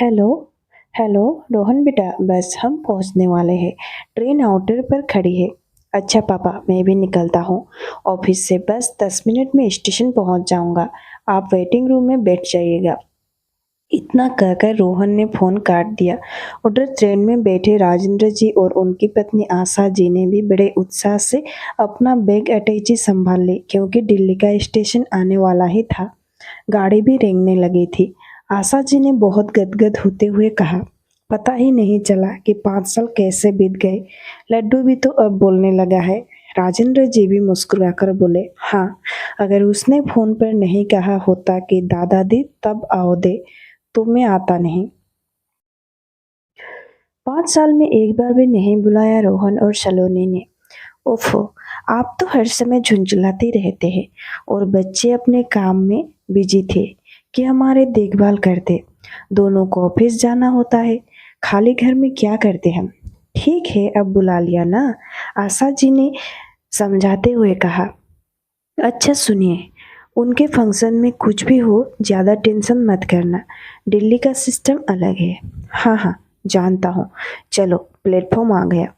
Hello. Hello. Rohan बेटा, बस हम पहुंचने वाले हैं। ट्रेन आउटर पर खड़ी है। अच्छा पापा, मैं भी निकलता हूँ। ऑफिस से बस 10 मिनट में स्टेशन पहुंच जाऊंगा। आप वेटिंग रूम में बैठ जाइएगा। इतना कहकर रोहन ने फोन काट दिया। उधर ट्रेन में बैठे राजेंद्र जी और उनकी पत्नी आशा जी ने भी बड़े उत्साह से अपना बैग अटैची संभाल ली, क्योंकि दिल्ली का स्टेशन आने वाला ही था। गाड़ी भी रेंगने लगी थी। आशा जी ने बहुत गदगद होते हुए कहा, पता ही नहीं चला कि 5 साल कैसे बीत गए। लड्डू भी तो अब बोलने लगा है। राजेंद्र जी भी मुस्कुराकर बोले, हाँ, अगर उसने फोन पर नहीं कहा होता कि दादाजी तब आओ दे, तो मैं आता नहीं। 5 साल में एक बार भी नहीं बुलाया रोहन और सलोनी ने। ओफो, आप तो हर समय झुंझुलाते रहते हैं और बच्चे अपने काम में बिजी थे कि हमारे देखभाल करते। दोनों को ऑफिस जाना होता है, खाली घर में क्या करते हम। ठीक है, अब बुला लिया ना, आशा जी ने समझाते हुए कहा। अच्छा सुनिए, उनके फंक्शन में कुछ भी हो ज़्यादा टेंशन मत करना। दिल्ली का सिस्टम अलग है। हाँ हाँ, जानता हूँ। चलो, प्लेटफॉर्म आ गया,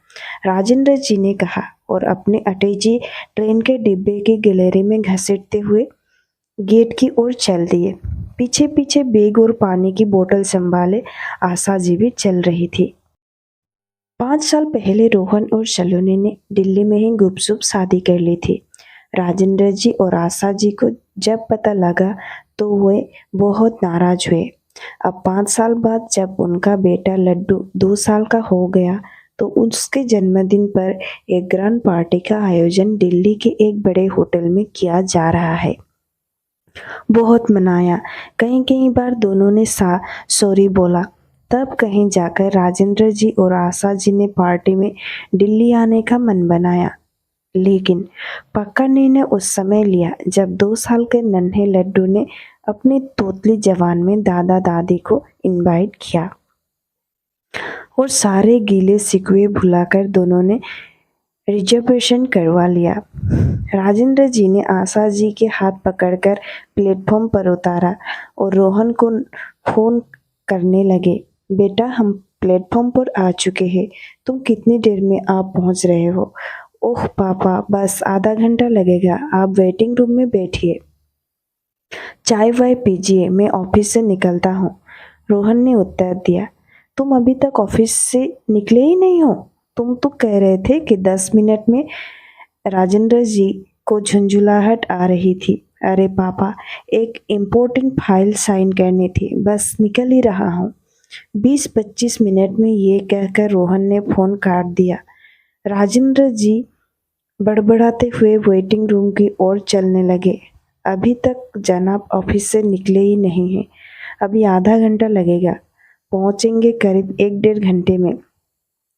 राजेंद्र जी ने कहा और अपने अटैची ट्रेन के डिब्बे की गैलरी में घसीटते हुए गेट की ओर चल दिए। पीछे पीछे बैग और पानी की बोतल संभाले आशा जी भी चल रही थी। 5 साल पहले रोहन और सलोनी ने दिल्ली में ही गुपचुप शादी कर ली थी। राजेंद्र जी और आशा जी को जब पता लगा तो वे बहुत नाराज हुए। अब 5 साल बाद जब उनका बेटा लड्डू 2 साल का हो गया तो उसके जन्मदिन पर एक ग्रैंड पार्टी का आयोजन दिल्ली के एक बड़े होटल में किया जा रहा है। बहुत मनाया, कहीं कहीं बार दोनों ने सॉरी बोला। तब कहीं जाकर राजेंद्र जी और आशा जी ने पार्टी में दिल्ली आने का मन बनाया। लेकिन पक्का निर्णय उस समय लिया जब 2 साल के नन्हे लड्डू ने अपनी तोतली जवान में दादा दादी को इनवाइट किया और सारे गीले शिकवे भुलाकर दोनों ने रिजर्वेशन करवा लिया। राजेंद्र जी ने आशा जी के हाथ पकड़कर प्लेटफॉर्म पर उतारा और रोहन को फोन करने लगे। बेटा, हम प्लेटफॉर्म पर आ चुके हैं, तुम कितनी देर में आप पहुंच रहे हो। ओह पापा, बस आधा घंटा लगेगा, आप वेटिंग रूम में बैठिए। चाय वाय पीजिए, मैं ऑफिस से निकलता हूँ, रोहन ने उत्तर दिया। तुम अभी तक ऑफिस से निकले ही नहीं हो। तुम तो कह रहे थे कि 10 मिनट में। राजेंद्र जी को झुंझुलाहट आ रही थी। अरे पापा, एक इम्पोर्टेंट फाइल साइन करनी थी, बस निकल ही रहा हूँ। 20-25 मिनट में ये कहकर रोहन ने फोन काट दिया। राजेंद्र जी बड़बड़ाते हुए वेटिंग रूम की ओर चलने लगे। अभी तक जनाब ऑफिस से निकले ही नहीं हैं। अभी आधा घंटा लगेगा, पहुंचेंगे करीब 1-1.5 घंटे में।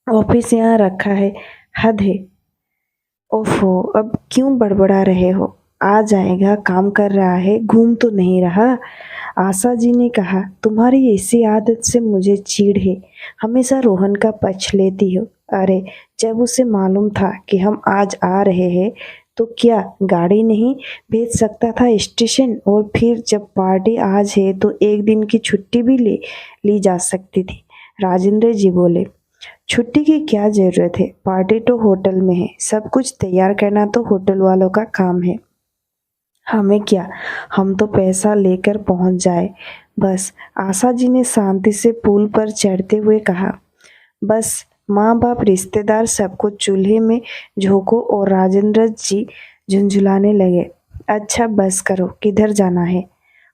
ऑफिस यहाँ रखा है, हद है। ओफो, अब क्यों बड़बड़ा रहे हो। आ जाएगा, काम कर रहा है, घूम तो नहीं रहा। आशा जी ने कहा, तुम्हारी ऐसी आदत से मुझे चिढ़ है, हमेशा रोहन का पक्ष लेती हो। अरे, जब उसे मालूम था कि हम आज आ रहे हैं तो क्या गाड़ी नहीं भेज सकता था स्टेशन। और फिर जब पार्टी आज है तो एक दिन की छुट्टी भी ली जा सकती थी। राजेंद्र जी बोले, छुट्टी की क्या जरूरत है, पार्टी तो होटल में है, सब कुछ तैयार करना तो होटल वालों का काम है। हमें क्या, हम तो पैसा लेकर पहुंच जाए बस। आशा जी ने शांति से पुल पर चढ़ते हुए कहा। बस माँ बाप रिश्तेदार सबको चूल्हे में झोंको और राजेंद्र जी झुंझुलाने लगे। अच्छा बस करो, किधर जाना है।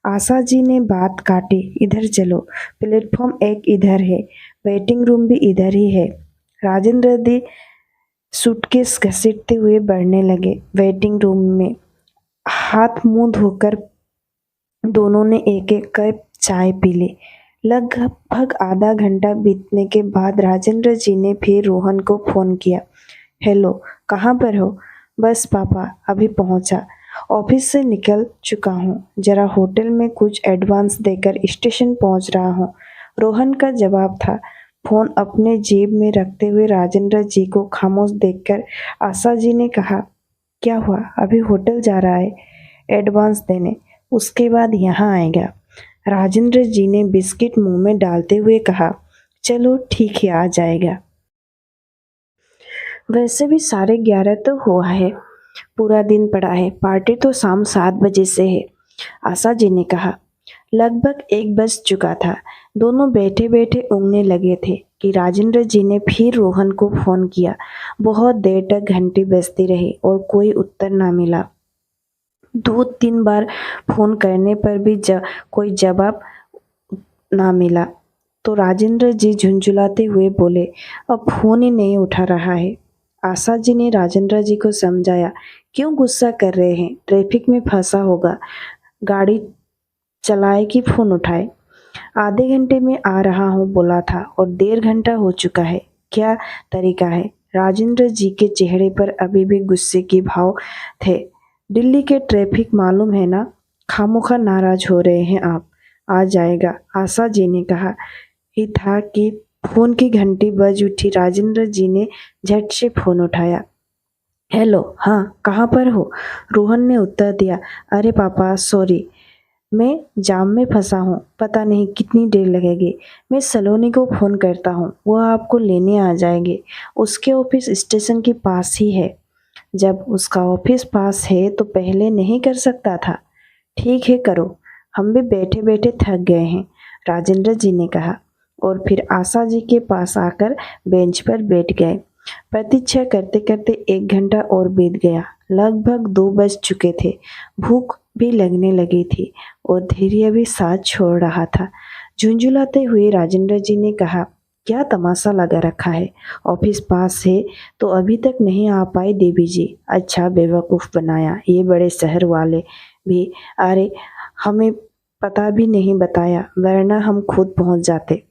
आशा जी ने बात काटी, इधर चलो, प्लेटफॉर्म एक इधर है, वेटिंग रूम भी इधर ही है। राजेंद्र जी सूटकेस घसीटते हुए बढ़ने लगे। वेटिंग रूम में हाथ मुंह धोकर दोनों ने एक एक कप चाय पी ली। लगभग आधा घंटा बीतने के बाद राजेंद्र जी ने फिर रोहन को फोन किया। हेलो, कहाँ पर हो। बस पापा, अभी पहुंचा, ऑफिस से निकल चुका हूँ, जरा होटल में कुछ एडवांस देकर स्टेशन पहुंच रहा हूँ, रोहन का जवाब था। फोन अपने जेब में रखते हुए राजेंद्र जी को खामोश देखकर आशा जी ने कहा, क्या हुआ, अभी होटल जा रहा है एडवांस देने, उसके बाद यहाँ आएगा। राजेंद्र जी ने बिस्किट मुंह में डालते हुए कहा, चलो ठीक है, आ जाएगा। वैसे भी 11:30 तो हुआ है, पूरा दिन पड़ा है, पार्टी तो शाम 7 बजे से है, आशा जी ने कहा। लगभग 1 बज चुका था। दोनों बैठे बैठे ऊँघने लगे थे कि राजेंद्र जी ने फिर रोहन को फोन किया। बहुत देर तक घंटी बजती रही और कोई उत्तर ना मिला। 2-3 बार फोन करने पर भी कोई जवाब ना मिला तो राजेंद्र जी झुंझुलाते हुए बोले, अब फोन ही नहीं उठा रहा है। आशा जी ने राजेंद्र जी को समझाया, क्यों गुस्सा कर रहे हैं, ट्रैफिक में फंसा होगा, गाड़ी चलाए कि फोन उठाए। आधे घंटे में आ रहा हूँ बोला था और 1.5 घंटा हो चुका है, क्या तरीका है। राजेंद्र जी के चेहरे पर अभी भी गुस्से के भाव थे। दिल्ली के ट्रैफिक मालूम है ना, खामोखा नाराज हो रहे हैं आप। आ जाएगा, आशा जी ने कहा ही था कि फोन की घंटी बज उठी। राजेंद्र जी ने झट से फोन उठाया। हेलो, हाँ, कहाँ पर हो? रोहन ने उत्तर दिया, अरे पापा सॉरी, मैं जाम में फंसा हूँ, पता नहीं कितनी देर लगेगी। मैं सलोनी को फ़ोन करता हूँ, वह आपको लेने आ जाएगी। उसके ऑफिस स्टेशन के पास ही है। जब उसका ऑफिस पास है तो पहले नहीं कर सकता था? ठीक है, करो, हम भी बैठे बैठे थक गए हैं, राजेंद्र जी ने कहा और फिर आशा जी के पास आकर बेंच पर बैठ गए। प्रतीक्षा करते करते 1 घंटा और बीत गया। लगभग 2 बज चुके थे। भूख भी लगने लगी थी और धैर्य भी साथ छोड़ रहा था। झुंझुलाते हुए राजेंद्र जी ने कहा, क्या तमाशा लगा रखा है, ऑफिस पास है तो अभी तक नहीं आ पाई देवी जी। अच्छा बेवकूफ़ बनाया ये बड़े शहर वाले भी। अरे हमें पता भी नहीं बताया, वरना हम खुद पहुंच जाते।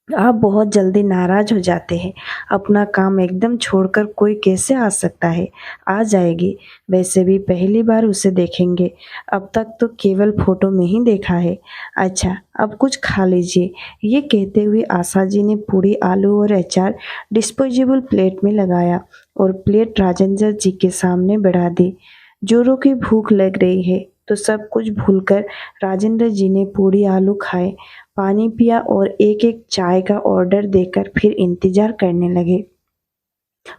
आप बहुत जल्दी नाराज हो जाते हैं। अपना काम एकदम छोड़कर कोई कैसे आ सकता है? आ जाएगी। वैसे भी पहली बार उसे देखेंगे, अब तक तो केवल फोटो में ही देखा है। अच्छा, अब कुछ खा लीजिए। ये कहते हुए आशा जी ने पूरी, आलू और अचार डिस्पोजेबल प्लेट में लगाया और प्लेट राजेंद्र जी के सामने बढ़ा दी। जोरों की भूख लग रही है तो सब कुछ भूलकर राजेंद्र जी ने पूरी, आलू खाए, पानी पिया और एक-एक चाय का ऑर्डर देकर फिर इंतजार करने लगे।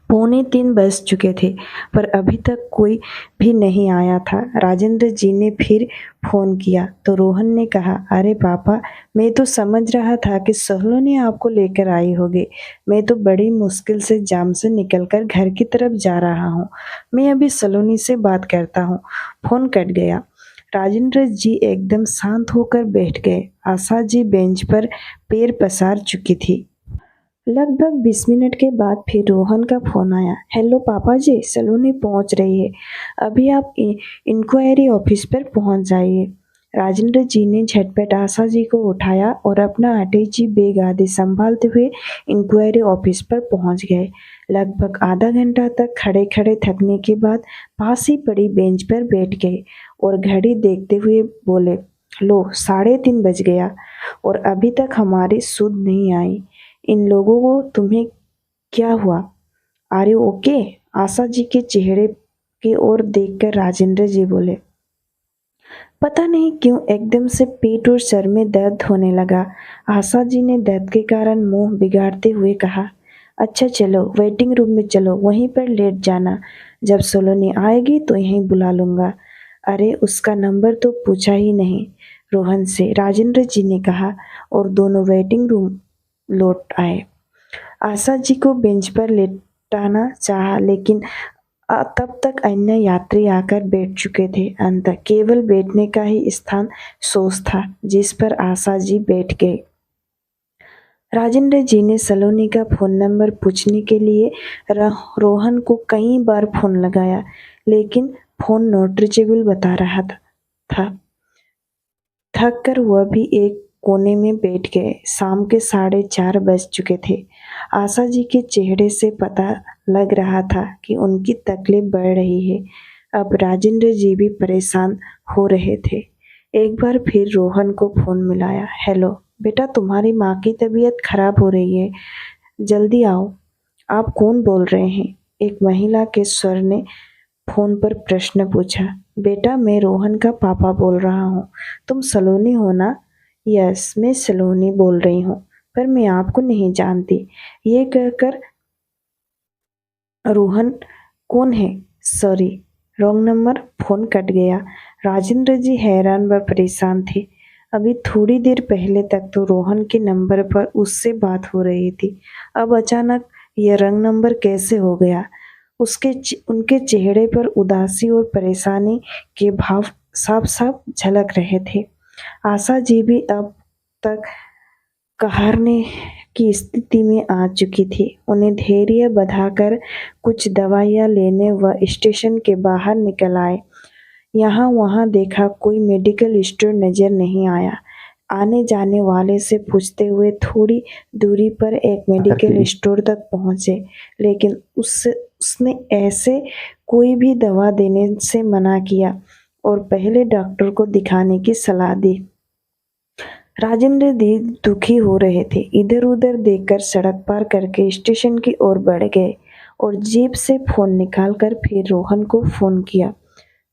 2:45 बज चुके थे पर अभी तक कोई भी नहीं आया था। राजेंद्र जी ने फिर फोन किया तो रोहन ने कहा, अरे पापा, मैं तो समझ रहा था कि सलोनी आपको लेकर आई होगी। मैं तो बड़ी मुश्किल से जाम से निकलकर घर की तरफ जा रहा हूँ। मैं अभी सलोनी से बात करता हूँ। फोन कट गया। राजेंद्र जी एकदम शांत होकर बैठ गए। आशा जी बेंच पर पैर पसार चुकी थी। लगभग 20 मिनट के बाद फिर रोहन का फोन आया। हेलो पापा जी, सलोनी पहुंच रही है, अभी आप इंक्वायरी ऑफिस पर पहुंच जाइए। राजेंद्र जी ने झटपट आशा जी को उठाया और अपना अटैची बैग आदि संभालते हुए इंक्वायरी ऑफिस पर पहुंच गए। लगभग आधा घंटा तक खड़े खड़े थकने के बाद पास ही पड़ी बेंच पर बैठ गए और घड़ी देखते हुए बोले, लो 3:30 बज गया और अभी तक हमारी सुध नहीं आई। इन लोगों को तुम्हें क्या हुआ? Are you okay? Asha ji के चेहरे की ओर देखकर राजेंद्र जी बोले। पता नहीं क्यों एकदम से पेट और सर में दर्द होने लगा। आशा जी ने दर्द के कारण मुंह बिगाड़ते हुए कहा, अच्छा चलो वेटिंग रूम में चलो, वहीं पर लेट जाना, जब सलोनी आएगी तो यहीं बुला लूंगा। अरे उसका नंबर तो पूछा ही नहीं, रोहन से, राजेंद्र जी ने कहा और दोनों वेटिंग रूम लौट आए। आशा जी को बेंच पर लेटाना चाहा लेकिन तब तक अन्य यात्री आकर बैठ चुके थे। अंत केवल बैठने का ही स्थान सोच था जिस पर आशा जी बैठ गए। राजेंद्र जी ने सलोनी का फोन नंबर पूछने के लिए रोहन को कई बार फोन लगाया लेकिन फोन नॉट रीचेबल बता रहा था। थक कर वह भी एक कोने में बैठ गए। शाम के 4:30 बज चुके थे। आशा जी के चेहरे से पता लग रहा था कि उनकी तकलीफ बढ़ रही है। अब राजेंद्र जी भी परेशान हो रहे थे। एक बार फिर रोहन को फोन मिलाया। हेलो बेटा, तुम्हारी माँ की तबीयत खराब हो रही है, जल्दी आओ। आप कौन बोल रहे हैं? एक महिला के स्वर ने फोन पर प्रश्न पूछा। बेटा, मैं रोहन का पापा बोल रहा हूँ। तुम सलोनी हो ना? यस, मैं सलोनी बोल रही हूँ, पर मैं आपको नहीं जानती। ये कहकर रोहन कौन है? Sorry, wrong number. Phone cut गया। राजेंद्र जी हैरान व परेशान थे। अभी थोड़ी देर पहले तक तो रोहन के नंबर पर उससे बात हो रही थी, अब अचानक यह रंग नंबर कैसे हो गया? उनके चेहरे पर उदासी और परेशानी के भाव साफ साफ झलक रहे थे। आशा जी भी अब तक कहारने की स्थिति में आ चुकी थी। उन्हें धैर्य बंधाकर कुछ दवाइयाँ लेने वह स्टेशन के बाहर निकल आए। यहाँ वहाँ देखा, कोई मेडिकल स्टोर नजर नहीं आया। आने जाने वाले से पूछते हुए थोड़ी दूरी पर एक मेडिकल स्टोर तक पहुँचे, लेकिन उसने ऐसे कोई भी दवा देने से मना किया और पहले डॉक्टर को दिखाने की सलाह दी। राजेंद्र दी दुखी हो रहे थे। इधर उधर देखकर सड़क पार करके स्टेशन की ओर बढ़ गए और जेब से फोन निकालकर फिर रोहन को फोन किया।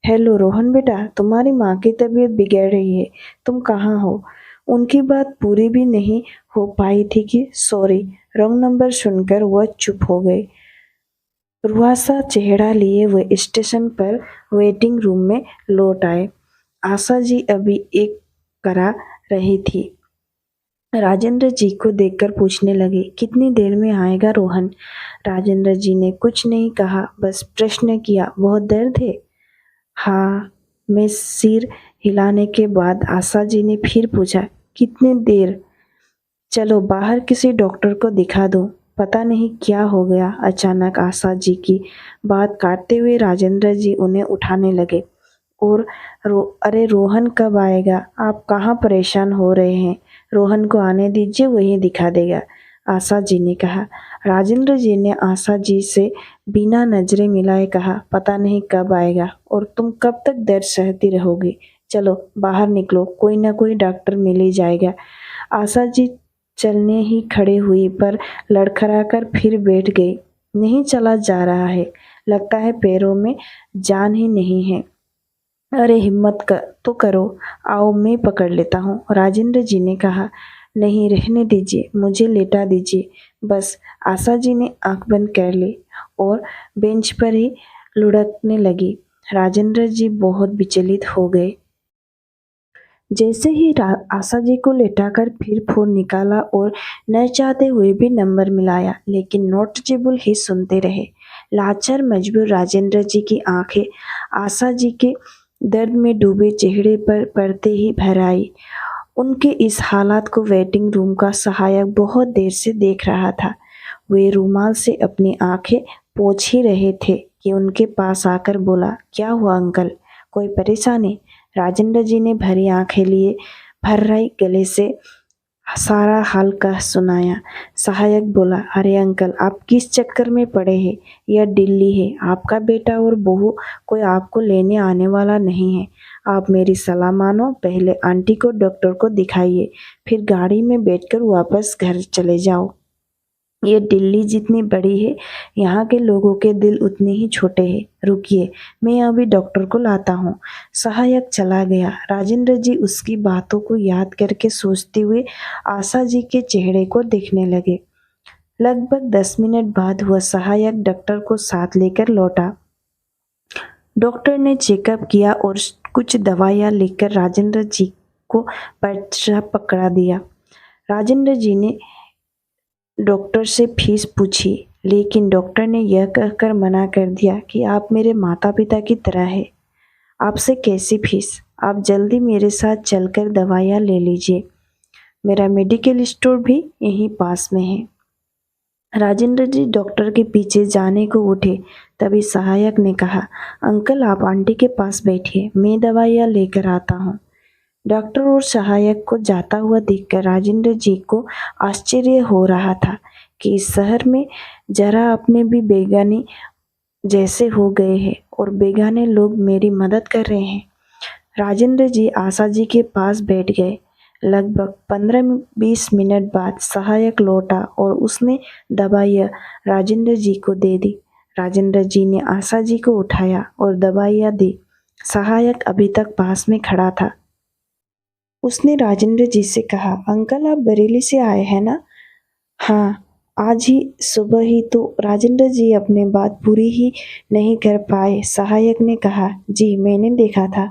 हेलो रोहन बेटा, तुम्हारी माँ की तबीयत बिगड़ रही है, तुम कहाँ हो? उनकी बात पूरी भी नहीं हो पाई थी कि सॉरी, रॉन्ग नंबर सुनकर वह चुप हो गए। रुआसा चेहरा लिए वह स्टेशन पर वेटिंग रूम में लौट आए। आशा जी अभी एक करा रही थी। राजेंद्र जी को देखकर पूछने लगे, कितनी देर में आएगा रोहन? राजेंद्र जी ने कुछ नहीं कहा, बस प्रश्न किया, बहुत दर्द है? हाँ, मैं सिर हिलाने के बाद आशा जी ने फिर पूछा, कितनी देर? चलो बाहर किसी डॉक्टर को दिखा दो। पता नहीं क्या हो गया अचानक आशा जी की बात काटते हुए राजेंद्र जी उन्हें उठाने लगे और अरे रोहन कब आएगा? आप कहाँ परेशान हो रहे हैं? रोहन को आने दीजिए, वही दिखा देगा, आशा जी ने कहा। राजेंद्र जी ने आशा जी से बिना नजरें मिलाए कहा, पता नहीं कब आएगा और तुम कब तक दर्द सहती रहोगी। चलो बाहर निकलो, कोई ना कोई डॉक्टर मिल ही जाएगा। आशा जी चलने ही खड़े हुई, पर लड़खड़ाकर फिर बैठ गई। नहीं चला जा रहा है, लगता है पैरों में जान ही नहीं है। अरे हिम्मत तो करो, आओ मैं पकड़ लेता हूँ, राजेंद्र जी ने कहा। नहीं, रहने दीजिए, मुझे लेटा दीजिए बस। आशा जी ने आंख बंद कर ली और बेंच पर ही लुढ़कने लगी। राजेंद्र जी बहुत विचलित हो गए। जैसे ही आशा जी को लेटाकर फिर फोन निकाला और न चाहते हुए भी नंबर मिलाया, लेकिन नॉट रीचेबल ही सुनते रहे। लाचार मजबूर राजेंद्र जी की आंखें आशा जी के दर्द में डूबे चेहरे पर पड़ते ही भर आई। उनके इस हालात को वेटिंग रूम का सहायक बहुत देर से देख रहा था। वे रुमाल से अपनी आंखें पोंछ ही रहे थे कि उनके पास आकर बोला, क्या हुआ अंकल, कोई परेशानी? राजेंद्र जी ने भरी आंखें लिए भर्राई गले से सारा हाल कह सुनाया। सहायक बोला, अरे अंकल, आप किस चक्कर में पड़े हैं? यह दिल्ली है, आपका बेटा और बहू कोई आपको लेने आने वाला नहीं है। आप मेरी सलाह मानो, पहले आंटी को डॉक्टर को दिखाइए, फिर गाड़ी में बैठकर वापस घर चले जाओ। ये दिल्ली जितनी बड़ी है, यहाँ के लोगों के दिल उतने ही छोटे हैं। रुकिए, मैं अभी डॉक्टर को लाता हूँ। सहायक चला गया। राजेंद्र जी उसकी बातों को याद करके सोचते हुए आशा जी के चेहरे को देखने लगे। लगभग 10 मिनट बाद वह सहायक डॉक्टर को साथ लेकर लौटा। डॉक्टर ने चेकअप किया और कुछ दवाइयाँ लिखकर राजेंद्र जी को पर्चा पकड़ा दिया। राजेंद्र जी ने डॉक्टर से फीस पूछी, लेकिन डॉक्टर ने यह कहकर मना कर दिया कि आप मेरे माता पिता की तरह हैं। आपसे कैसी फीस? आप जल्दी मेरे साथ चलकर दवाइयाँ ले लीजिए, मेरा मेडिकल स्टोर भी यहीं पास में है। राजेंद्र जी डॉक्टर के पीछे जाने को उठे, तभी सहायक ने कहा, अंकल आप आंटी के पास बैठिए, मैं दवाइयाँ लेकर आता हूँ। डॉक्टर और सहायक को जाता हुआ देखकर राजेंद्र जी को आश्चर्य हो रहा था कि इस शहर में जरा अपने भी बेगानी जैसे हो गए हैं और बेगाने लोग मेरी मदद कर रहे हैं। राजेंद्र जी आशा जी के पास बैठ गए। लगभग 15-20 मिनट बाद सहायक लौटा और उसने दवाइयाँ राजेंद्र जी को दे दी। राजेंद्र जी ने आशा जी को उठाया और दवाइयाँ दी। सहायक अभी तक पास में खड़ा था। उसने राजेंद्र जी से कहा। अंकल, आप बरेली से आए हैं ना? हाँ, आज ही सुबह ही। तो राजेंद्र जी अपनी बात पूरी ही नहीं कर पाए। सहायक ने कहा, जी मैंने देखा था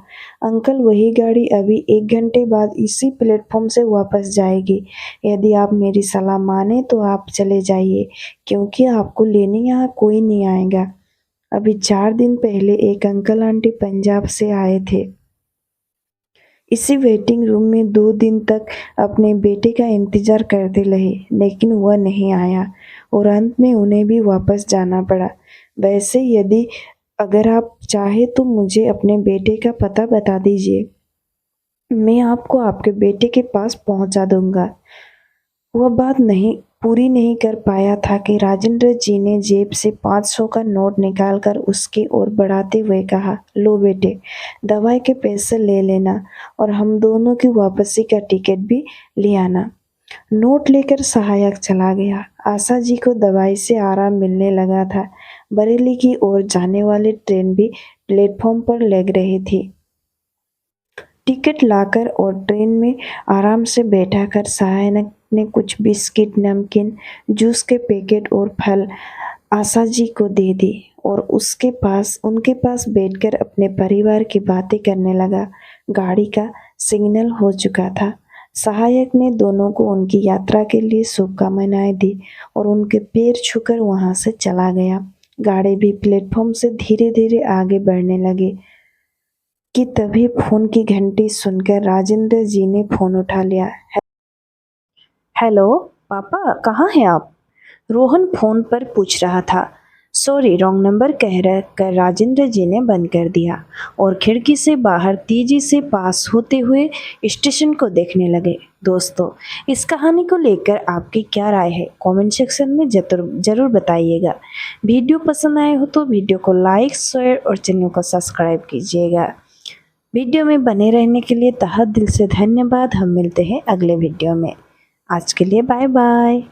अंकल, वही गाड़ी अभी 1 घंटे बाद इसी प्लेटफॉर्म से वापस जाएगी। यदि आप मेरी सलाह माने तो आप चले जाइए, क्योंकि आपको लेने यहाँ कोई नहीं आएगा। अभी 4 दिन पहले एक अंकल आंटी पंजाब से आए थे। इसी वेटिंग रूम में 2 दिन तक अपने बेटे का इंतजार करते रहे, लेकिन वह नहीं आया और अंत में उन्हें भी वापस जाना पड़ा। वैसे यदि अगर आप चाहे तो मुझे अपने बेटे का पता बता दीजिए, मैं आपको आपके बेटे के पास पहुंचा दूंगा। वह बात नहीं पूरी नहीं कर पाया था कि राजेंद्र जी ने जेब से 500 का नोट निकालकर उसकी ओर बढ़ाते हुए कहा, लो बेटे, दवाई के पैसे ले लेना और हम दोनों की वापसी का टिकट भी ले आना। नोट लेकर सहायक चला गया। आशा जी को दवाई से आराम मिलने लगा था। बरेली की ओर जाने वाली ट्रेन भी प्लेटफॉर्म पर लग रही थी। टिकट लाकर और ट्रेन में आराम से बैठाकर सहायक ने कुछ बिस्किट, नमकीन, जूस के पैकेट और फल आशा जी को दे दी और उनके पास बैठकर अपने परिवार की बातें करने लगा। गाड़ी का सिग्नल हो चुका था। सहायक ने दोनों को उनकी यात्रा के लिए शुभकामनाएं दी और उनके पैर छूकर वहां से चला गया। गाड़ी भी प्लेटफॉर्म से धीरे धीरे आगे बढ़ने लगी कि तभी फोन की घंटी सुनकर राजेंद्र जी ने फोन उठा लिया। हेलो पापा, कहाँ हैं आप? रोहन फोन पर पूछ रहा था। सॉरी, रॉन्ग नंबर कह कर राजेंद्र जी ने बंद कर दिया और खिड़की से बाहर तेजी से पास होते हुए स्टेशन को देखने लगे। दोस्तों, इस कहानी को लेकर आपकी क्या राय है? कमेंट सेक्शन में जरूर बताइएगा। वीडियो पसंद आए हो तो वीडियो को लाइक, शेयर और चैनल को सब्सक्राइब कीजिएगा। वीडियो में बने रहने के लिए तहे दिल से धन्यवाद। हम मिलते हैं अगले वीडियो में। आज के लिए बाय बाय।